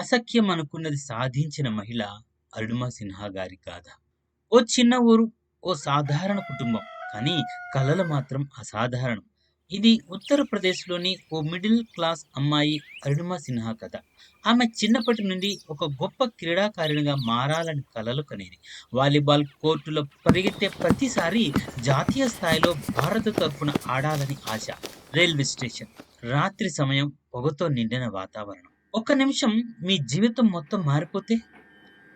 అసఖ్యం అనుకున్నది సాధించిన మహిళ అరుణిమ సిన్హా గారి గాథ. ఓ చిన్న ఊరు, ఓ సాధారణ కుటుంబం. కానీ కలలు మాత్రం అసాధారణం. ఇది ఉత్తరప్రదేశ్‌లోని ఓ మిడిల్ క్లాస్ అమ్మాయి అరుణిమ సిన్హా కథ. ఆమె చిన్నప్పటి నుండి ఒక గొప్ప క్రీడాకారిణిగా మారాలని కలలు కనేది. వాలీబాల్ కోర్టులో పరిగెత్తే ప్రతిసారి జాతీయ స్థాయిలో భారత్ తరఫున ఆడాలని ఆశ. Railway station. రాత్రి సమయం, పొగతో నిండిన వాతావరణం. ఒక్క నిమిషం మీ జీవితం మొత్తం మారిపోతే?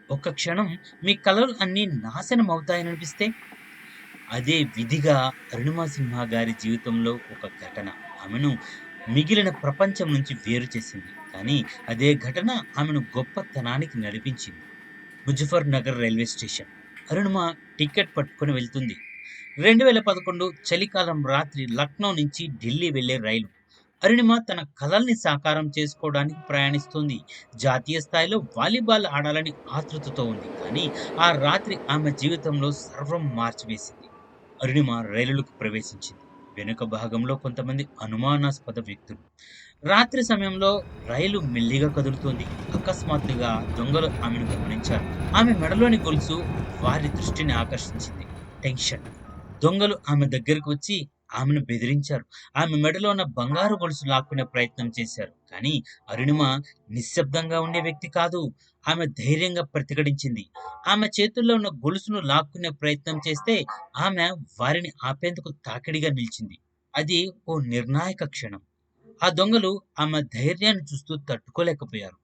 ఒక్క క్షణం మీ కలలు అన్నీ నాశనం అవుతాయననిపిస్తే? అదే విధిగా అరుణిమ సిన్హా గారి జీవితంలో ఒక ఘటన ఆమెను మిగిలిన ప్రపంచం నుంచి వేరు చేసింది. కానీ అదే ఘటన ఆమెను గొప్పతనానికి నడిపించింది. Muzaffar Nagar railway station. Arunima ticket పట్టుకొని వెళ్తుంది. 2011 చలికాలం రాత్రి లక్నో నుంచి ఢిల్లీ వెళ్లే రైలు. అరుణిమ తన కలల్ని సాకారం చేసుకోవడానికి ప్రయాణిస్తుంది. జాతీయ స్థాయిలో వాలీబాల్ ఆడాలని ఆతృతతో ఉంది. కానీ ఆ రాత్రి ఆమె జీవితంలో సర్వం మార్చివేసింది. అరుణిమ రైలులోకి ప్రవేశించింది. వెనుక భాగంలో కొంతమంది అనుమానాస్పద వ్యక్తులు. రాత్రి సమయంలో రైలు మెల్లిగా కదులుతోంది. అకస్మాత్తుగా దొంగలు ఆమెను గమనించారు. ఆమె మెడలోని గొలుసు వారి దృష్టిని ఆకర్షించింది. టెన్షన్. దొంగలు ఆమె దగ్గరకు వచ్చి ఆమెను బెదిరించారు. ఆమె మెడలో ఉన్న బంగారు గొలుసు లాక్కునే ప్రయత్నం చేశారు. కానీ అరుణిమ నిశ్శబ్దంగా ఉండే వ్యక్తి కాదు. ఆమె ధైర్యంగా ప్రతిఘటించింది. ఆమె చేతుల్లో ఉన్న గొలుసును లాక్కునే ప్రయత్నం చేస్తే ఆమె వారిని ఆపేందుకు తాకిడిగా నిలిచింది. అది ఓ నిర్ణాయక క్షణం. ఆ దొంగలు ఆమె ధైర్యాన్ని చూస్తూ తట్టుకోలేకపోయారు.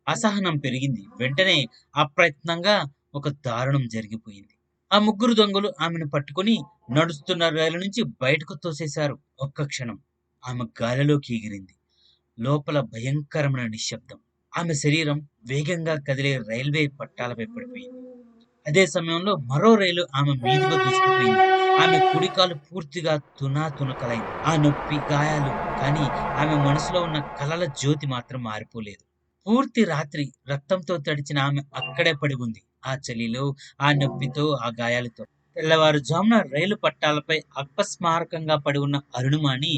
అసహనం పెరిగింది. వెంటనే అప్రయత్నంగా ఒక దారుణం జరిగిపోయింది. ఆ ముగ్గురు దొంగలు ఆమెను పట్టుకొని నడుస్తున్న రైలు నుంచి బయటకు తోసేశారు. ఒక్క క్షణం ఆమె గాలిలోకి ఎగిరింది. లోపల భయంకరమైన నిశ్శబ్దం. ఆమె శరీరం వేగంగా కదిలే రైల్వే పట్టాలపై పడిపోయింది. అదే సమయంలో మరో రైలు ఆమె మీదుగా దూసుకుపోయింది. ఆమె కుడి కాలు పూర్తిగా తునాతునకలైంది. ఆ నొప్పి, గాయాలు, కానీ ఆమె మనసులో ఉన్న కలల జ్యోతి మాత్రం మారిపోలేదు. పూర్తి రాత్రి రక్తంతో తడిచిన ఆమె అక్కడే పడి ఉంది. ఆ చలిలో, ఆ నొప్పితో, ఆ గాయాలతో. తెల్లవారుజామున రైలు పట్టాలపై అపస్మారకంగా పడి ఉన్న అరుణిమని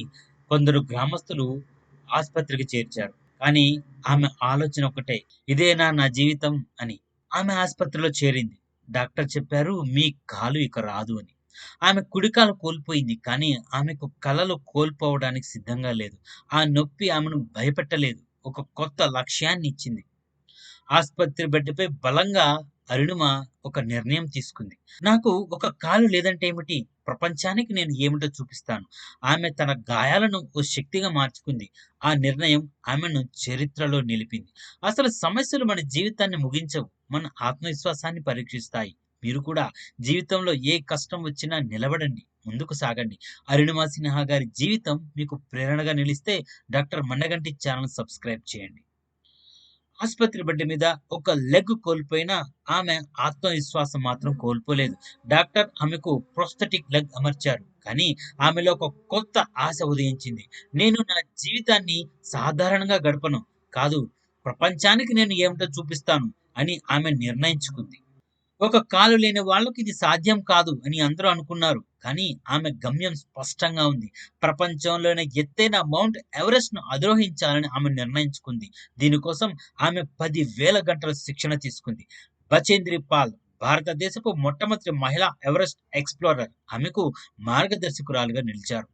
కొందరు గ్రామస్తులు ఆస్పత్రికి చేర్చారు. కానీ ఆమె ఆలోచన ఒకటే, ఇదేనా నా జీవితం అని. ఆమె ఆస్పత్రిలో చేరింది. డాక్టర్ చెప్పారు, మీ కాలు ఇక రాదు అని. ఆమె కుడి కాలు కోల్పోయింది. కానీ ఆమెకు కలలు కోల్పోవడానికి సిద్ధంగా లేదు. ఆ నొప్పి ఆమెను భయపెట్టలేదు. ఒక కొత్త లక్ష్యాన్ని ఇచ్చింది. ఆస్పత్రి బెడ్‌పై బలంగా అరుణిమ ఒక నిర్ణయం తీసుకుంది. నాకు ఒక కాలు లేదంటే ఏమిటి? ప్రపంచానికి నేను ఏమిటో చూపిస్తాను. ఆమె తన గాయాలను ఓ శక్తిగా మార్చుకుంది. ఆ నిర్ణయం ఆమెను చరిత్రలో నిలిపింది. అసలు సమస్యలు మన జీవితాన్ని ముగించవు. మన ఆత్మవిశ్వాసాన్ని పరీక్షిస్తాయి. మీరు కూడా జీవితంలో ఏ కష్టం వచ్చినా నిలబడండి. ముందుకు సాగండి. అరుణిమ సిన్హా గారి జీవితం మీకు ప్రేరణగా నిలిస్తే డాక్టర్ మండగంటి ఛానెల్ సబ్స్క్రైబ్ చేయండి. ఆస్పత్రి బెడ్ మీద ఒక లెగ్ కోల్పోయినా ఆమె ఆత్మవిశ్వాసం మాత్రం కోల్పోలేదు. డాక్టర్ ఆమెకు ప్రోస్థెటిక్ లెగ్ అమర్చారు. కానీ ఆమెలో ఒక కొత్త ఆశ ఉదయించింది. నేను నా జీవితాన్ని సాధారణంగా గడపను. కాదు, ప్రపంచానికి నేను ఏమిటో చూపిస్తాను అని ఆమె నిర్ణయించుకుంది. ఒక కాలు లేని వాళ్ళకి ఇది సాధ్యం కాదు అని అందరూ అనుకున్నారు. కానీ ఆమె గమ్యం స్పష్టంగా ఉంది. ప్రపంచంలోనే ఎత్తైన మౌంట్ ఎవరెస్ట్‌ను అధిరోహించాలని ఆమె నిర్ణయించుకుంది. దీనికోసం ఆమె 10,000 గంటల శిక్షణ తీసుకుంది. బచేంద్రి పాల్ భారతదేశపు మొట్టమొదటి మహిళా ఎవరెస్ట్ ఎక్స్‌ప్లోరర్ ఆమెకు మార్గదర్శకురాలిగా నిలిచారు.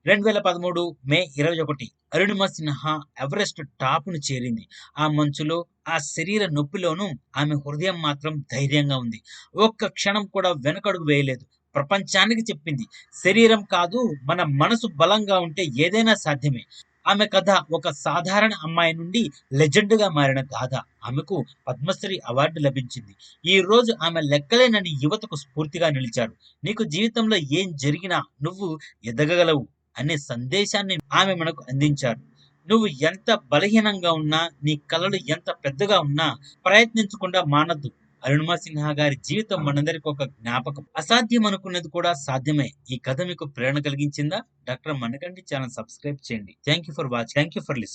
2013 మే 21 అరుణిమ సిన్హా ఎవరెస్ట్ టాప్‌ను చేరింది. ఆ మంచులో, ఆ శరీర నొప్పిలోనూ ఆమె హృదయం మాత్రం ధైర్యంగా ఉంది. ఒక్క క్షణం కూడా వెనకడుగు వేయలేదు. ప్రపంచానికి చెప్పింది, శరీరం కాదు, మన మనసు బలంగా ఉంటే ఏదైనా సాధ్యమే. ఆమె కథ ఒక సాధారణ అమ్మాయి నుండి లెజెండ్‌గా మారిన గాథ. ఆమెకు పద్మశ్రీ అవార్డు లభించింది. ఈ రోజు ఆమె లెక్కలేనన్ని యువతకు స్ఫూర్తిగా నిలిచారు. నీకు జీవితంలో ఏం జరిగినా నువ్వు ఎదగగలవు అనే సందేశాన్ని ఆమె మనకు అందించారు. నువ్వు ఎంత బలహీనంగా ఉన్నా, నీ కలలు ఎంత పెద్దగా ఉన్నా ప్రయత్నించకుండా మానొద్దు. అరుణిమ సిన్హా గారి జీవితం మనందరికి ఒక జ్ఞాపకం. అసాధ్యం అనుకున్నది కూడా సాధ్యమే. ఈ కథ మీకు ప్రేరణ కలిగించిందా? డాక్టర్ మణికంఠ ఛానల్ సబ్స్క్రైబ్ చేయండి. Thank you for watching. Thank you for listening.